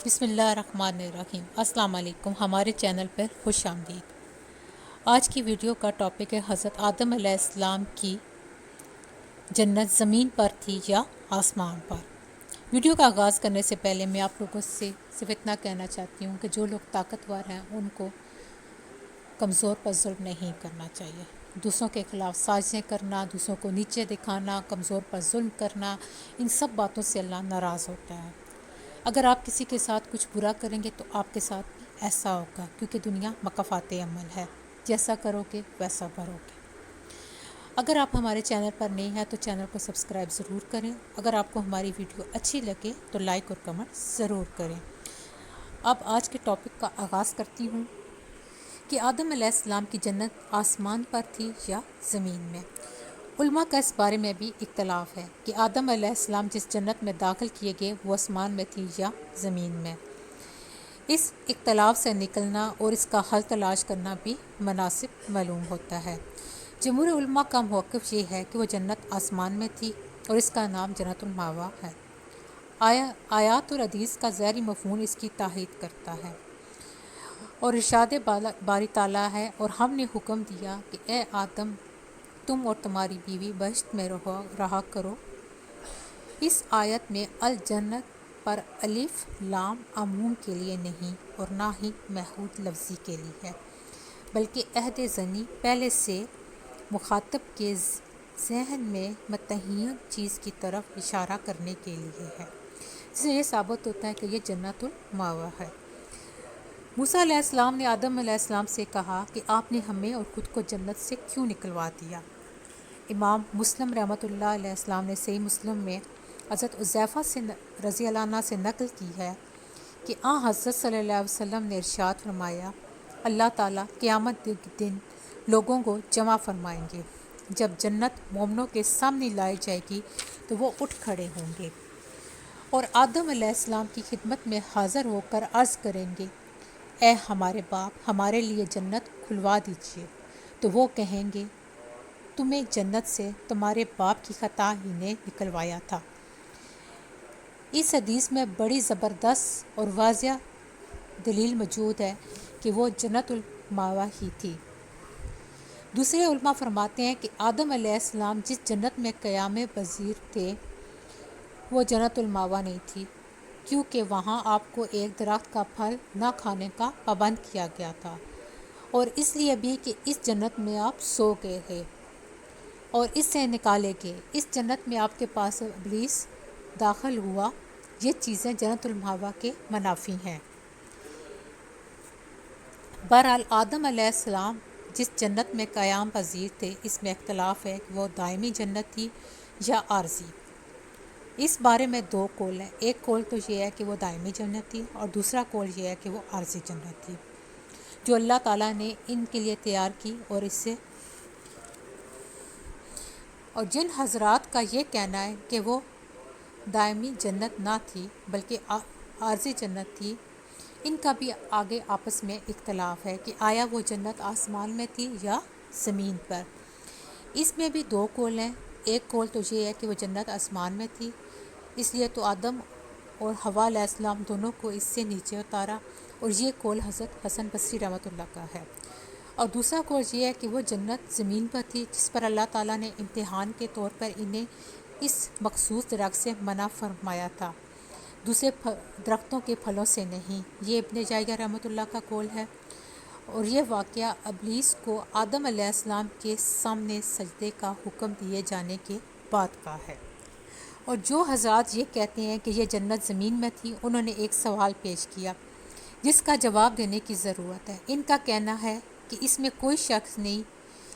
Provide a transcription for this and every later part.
بسم اللہ الرحمن الرحیم۔ السلام علیکم، ہمارے چینل پر خوش آمدید۔ آج کی ویڈیو کا ٹاپک ہے حضرت آدم علیہ السلام کی جنت زمین پر تھی یا آسمان پر۔ ویڈیو کا آغاز کرنے سے پہلے میں آپ لوگوں سے صرف اتنا کہنا چاہتی ہوں کہ جو لوگ طاقتور ہیں ان کو کمزور پر ظلم نہیں کرنا چاہیے۔ دوسروں کے خلاف سازشیں کرنا، دوسروں کو نیچے دکھانا، کمزور پر ظلم کرنا، ان سب باتوں سے اللہ ناراض ہوتا ہے۔ اگر آپ کسی کے ساتھ کچھ برا کریں گے تو آپ کے ساتھ بھی ایسا ہوگا، کیونکہ دنیا مکافات عمل ہے، جیسا کرو گے ویسا بھرو گے۔ اگر آپ ہمارے چینل پر نئے ہیں تو چینل کو سبسکرائب ضرور کریں۔ اگر آپ کو ہماری ویڈیو اچھی لگے تو لائک اور کمنٹ ضرور کریں۔ اب آج کے ٹاپک کا آغاز کرتی ہوں کہ آدم علیہ السلام کی جنت آسمان پر تھی یا زمین میں۔ علماء کا اس بارے میں بھی اختلاف ہے کہ آدم علیہ السلام جس جنت میں داخل کیے گئے وہ آسمان میں تھی یا زمین میں۔ اس اختلاف سے نکلنا اور اس کا حل تلاش کرنا بھی مناسب معلوم ہوتا ہے۔ جمہور علماء کا موقف یہ ہے کہ وہ جنت آسمان میں تھی اور اس کا نام جنت المأویٰ ہے۔ آیات اور حدیث کا ظاہری مفہوم اس کی تائید کرتا ہے، اور ارشاد باری تعالیٰ ہے، اور ہم نے حکم دیا کہ اے آدم تم اور تمہاری بیوی بہشت میں رہا کرو۔ اس آیت میں الجنت پر الف لام عموم کے لیے نہیں اور نہ ہی محدود لفظی کے لیے ہے، بلکہ عہد زنی پہلے سے مخاطب کے ذہن میں متعین چیز کی طرف اشارہ کرنے کے لیے ہے، جس سے یہ ثابت ہوتا ہے کہ یہ جنت المأویٰ ہے۔ موسیٰ علیہ السلام نے آدم علیہ السلام سے کہا کہ آپ نے ہمیں اور خود کو جنت سے کیوں نکلوا دیا؟ امام مسلم رحمۃ اللہ علیہ السلام نے صحیح مسلم میں حضرت حذیفہ سے رضی اللہ عنہ سے نقل کی ہے کہ حضرت صلی اللہ علیہ وسلم نے ارشاد فرمایا، اللہ تعالیٰ قیامت کے دن لوگوں کو جمع فرمائیں گے۔ جب جنت مومنوں کے سامنے لائی جائے گی تو وہ اٹھ کھڑے ہوں گے اور آدم علیہ السلام کی خدمت میں حاضر ہو کر عرض کریں گے، اے ہمارے باپ، ہمارے لیے جنت کھلوا دیجیے۔ تو وہ کہیں گے، تمہیں جنت سے تمہارے باپ کی خطا ہی نے نکلوایا تھا۔ اس حدیث میں بڑی زبردست اور واضح دلیل موجود ہے کہ وہ جنت المأویٰ ہی تھی۔ دوسرے علماء فرماتے ہیں کہ آدم علیہ السلام جس جنت میں قیام پذیر تھے وہ جنت المأویٰ نہیں تھی، کیونکہ وہاں آپ کو ایک درخت کا پھل نہ کھانے کا پابند کیا گیا تھا، اور اس لیے بھی کہ اس جنت میں آپ سو گئے تھے اور اس سے نکالے گئے۔ اس جنت میں آپ کے پاس ابلیس داخل ہوا۔ یہ چیزیں جنت المأویٰ کے منافی ہیں۔ بہرحال آدم علیہ السلام جس جنت میں قیام پذیر تھے اس میں اختلاف ہے کہ وہ دائمی جنت تھی یا عارضی۔ اس بارے میں دو قول ہیں۔ ایک قول تو یہ ہے کہ وہ دائمی جنت تھی، اور دوسرا قول یہ ہے کہ وہ عارضی جنت تھی جو اللہ تعالیٰ نے ان کے لیے تیار کی، اور جن حضرات کا یہ کہنا ہے کہ وہ دائمی جنت نہ تھی بلکہ عارضی جنت تھی، ان کا بھی آگے آپس میں اختلاف ہے کہ آیا وہ جنت آسمان میں تھی یا زمین پر۔ اس میں بھی دو قول ہیں۔ ایک قول تو یہ ہے کہ وہ جنت آسمان میں تھی، اس لیے تو آدم اور حوا علیہ السلام دونوں کو اس سے نیچے اتارا، اور یہ قول حضرت حسن بصری رحمۃ اللہ کا ہے۔ اور دوسرا قول یہ ہے کہ وہ جنت زمین پر تھی، جس پر اللہ تعالیٰ نے امتحان کے طور پر انہیں اس مخصوص درخت سے منع فرمایا تھا، دوسرے درختوں کے پھلوں سے نہیں۔ یہ ابن جایہ رحمۃ اللہ کا قول ہے، اور یہ واقعہ ابلیس کو آدم علیہ السلام کے سامنے سجدے کا حکم دیے جانے کے بعد کا ہے۔ اور جو حضرات یہ کہتے ہیں کہ یہ جنت زمین میں تھی، انہوں نے ایک سوال پیش کیا جس کا جواب دینے کی ضرورت ہے۔ ان کا کہنا ہے کہ اس میں کوئی شک نہیں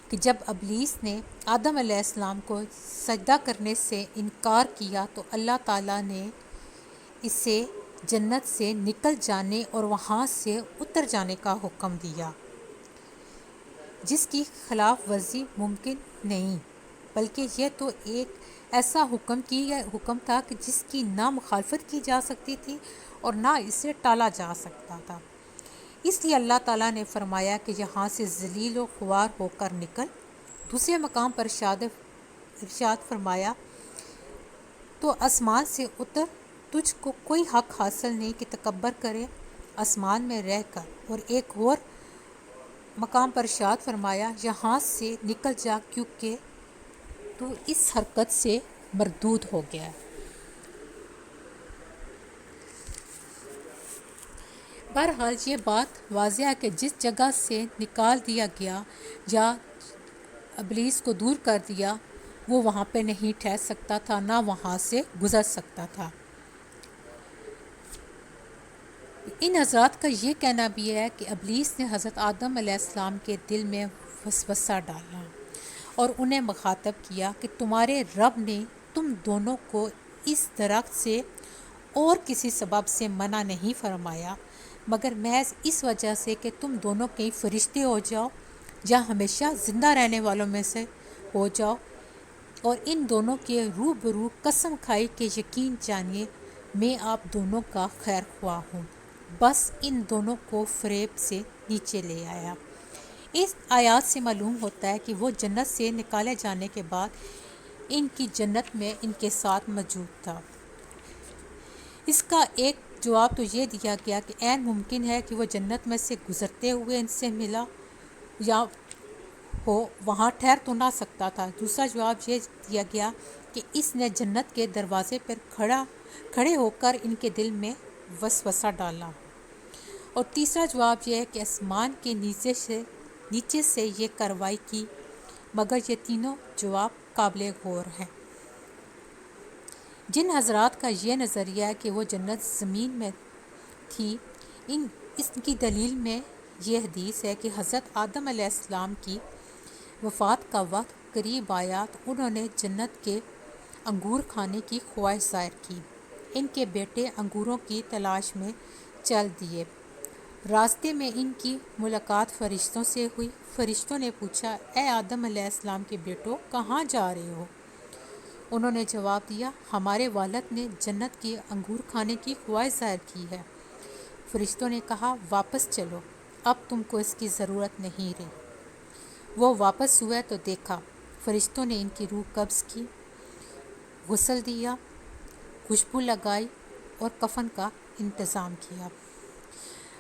کہ جب ابلیس نے آدم علیہ السلام کو سجدہ کرنے سے انکار کیا تو اللہ تعالیٰ نے اسے جنت سے نکل جانے اور وہاں سے اتر جانے کا حکم دیا، جس کی خلاف ورزی ممکن نہیں، بلکہ یہ تو ایک ایسا حکم تھا کہ جس کی نہ مخالفت کی جا سکتی تھی اور نہ اسے ٹالا جا سکتا تھا۔ اس لیے اللہ تعالیٰ نے فرمایا کہ یہاں سے ذلیل و خوار ہو کر نکل۔ دوسرے مقام پر ارشاد فرمایا، تو آسمان سے اتر تجھ کو کوئی حق حاصل نہیں کہ تکبر کرے آسمان میں رہ کر۔ اور ایک اور مقام پر ارشاد فرمایا یہاں سے نکل جا کیونکہ تو اس حرکت سے مردود ہو گیا ہے۔ بہرحال یہ بات واضح ہے کہ جس جگہ سے نکال دیا گیا یا ابلیس کو دور کر دیا وہ وہاں پہ نہیں ٹھہر سکتا تھا، نہ وہاں سے گزر سکتا تھا۔ ان حضرات کا یہ کہنا بھی ہے کہ ابلیس نے حضرت آدم علیہ السلام کے دل میں وسوسہ ڈالا اور انہیں مخاطب کیا کہ تمہارے رب نے تم دونوں کو اس درخت سے اور کسی سبب سے منع نہیں فرمایا مگر محض اس وجہ سے کہ تم دونوں کہیں فرشتے ہو جاؤ یا ہمیشہ زندہ رہنے والوں میں سے ہو جاؤ، اور ان دونوں کے روبرو قسم کھائی کہ یقین جانیے میں آپ دونوں کا خیر خواہ ہوں، بس ان دونوں کو فریب سے نیچے لے آیا۔ اس آیات سے معلوم ہوتا ہے کہ وہ جنت سے نکالے جانے کے بعد ان کی جنت میں ان کے ساتھ موجود تھا۔ اس کا ایک جواب تو یہ دیا گیا کہ عین ممکن ہے کہ وہ جنت میں سے گزرتے ہوئے ان سے ملا یا ہو وہاں ٹھہر تو نہ سکتا تھا۔ دوسرا جواب یہ دیا گیا کہ اس نے جنت کے دروازے پر کھڑے ہو کر ان کے دل میں وسوسہ ڈالا، اور تیسرا جواب یہ ہے کہ آسمان کے نیچے سے یہ کارروائی کی، مگر یہ تینوں جواب قابل غور ہیں۔ جن حضرات کا یہ نظریہ ہے کہ وہ جنت زمین میں تھی، اس کی دلیل میں یہ حدیث ہے کہ حضرت آدم علیہ السلام کی وفات کا وقت قریب آیا تو انہوں نے جنت کے انگور کھانے کی خواہش ظاہر کی۔ ان کے بیٹے انگوروں کی تلاش میں چل دیے۔ راستے میں ان کی ملاقات فرشتوں سے ہوئی۔ فرشتوں نے پوچھا اے آدم علیہ السلام کے بیٹو کہاں جا رہے ہو؟ انہوں نے جواب دیا ہمارے والد نے جنت کے انگور کھانے کی خواہش ظاہر کی ہے۔ فرشتوں نے کہا واپس چلو، اب تم کو اس کی ضرورت نہیں رہی۔ وہ واپس ہوئے تو دیکھا فرشتوں نے ان کی روح قبض کی، غسل دیا، خوشبو لگائی اور کفن کا انتظام کیا۔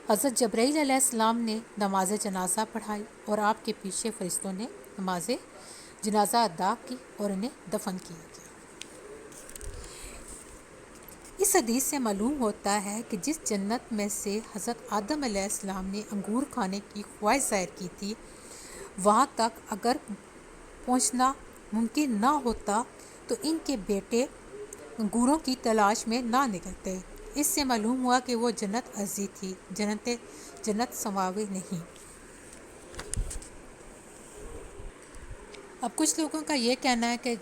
حضرت جبرائیل علیہ السلام نے نماز جنازہ پڑھائی اور آپ کے پیچھے فرشتوں نے نماز جنازہ ادا کی اور انہیں دفن کیا گیا۔ اس حدیث سے معلوم ہوتا ہے کہ جس جنت میں سے حضرت آدم علیہ السلام نے انگور کھانے کی خواہش ظاہر کی تھی وہاں تک اگر پہنچنا ممکن نہ ہوتا تو ان کے بیٹے انگوروں کی تلاش میں نہ نکلتے۔ اس سے معلوم ہوا کہ وہ جنت ارضی تھی، جنت سماوی نہیں۔ اب کچھ لوگوں کا یہ کہنا ہے کہ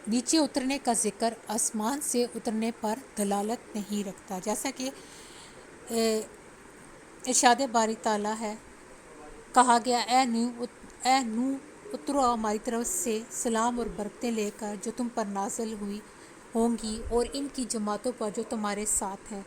نیچے اترنے کا ذکر آسمان سے اترنے پر دلالت نہیں رکھتا، جیسا کہ ارشاد باری تعالیٰ ہے، کہا گیا اے نوح اترو ہماری طرف سے سلام اور برکتیں لے کر جو تم پر نازل ہوئی ہوں گی اور ان کی جماعتوں پر جو تمہارے ساتھ ہے۔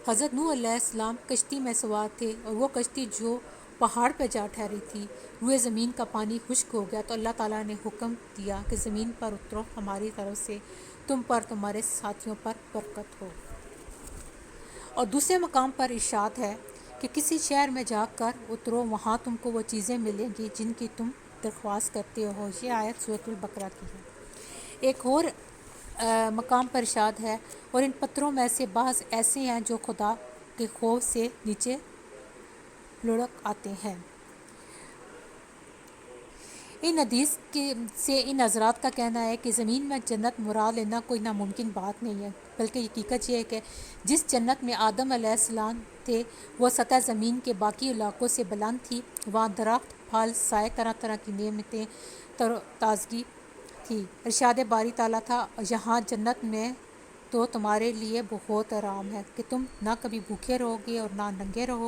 حضرت نوح علیہ السلام کشتی میں سوار تھے اور وہ کشتی جو پہاڑ پہ جا ٹھہری تھی، روئے زمین کا پانی خشک ہو گیا تو اللہ تعالیٰ نے حکم دیا کہ زمین پر اترو، ہماری طرف سے تم پر تمہارے ساتھیوں پر برکت ہو۔ اور دوسرے مقام پر ارشاد ہے کہ کسی شہر میں جا کر اترو، وہاں تم کو وہ چیزیں ملیں گی جن کی تم درخواست کرتے ہو۔ یہ آیت سورۃ البقرہ کی ہے۔ ایک اور مقام پر ارشاد ہے اور ان پتھروں میں سے بعض ایسے ہیں جو خدا کے خوف سے نیچے لڑک آتے ہیں۔ ان حدیث سے ان حضرات کا کہنا ہے کہ زمین میں جنت مراد لینا کوئی ناممکن بات نہیں ہے، بلکہ حقیقت یہ ہے کہ جس جنت میں آدم علیہ السلام تھے وہ سطح زمین کے باقی علاقوں سے بلند تھی، وہاں درخت، پھل، سائے، طرح طرح کی نعمتیں، تازگی تھی۔ ارشاد باری تعالیٰ تھا یہاں جنت میں تو تمہارے لیے بہت آرام ہے کہ تم نہ کبھی بھوکے رہو گے اور نہ ننگے رہو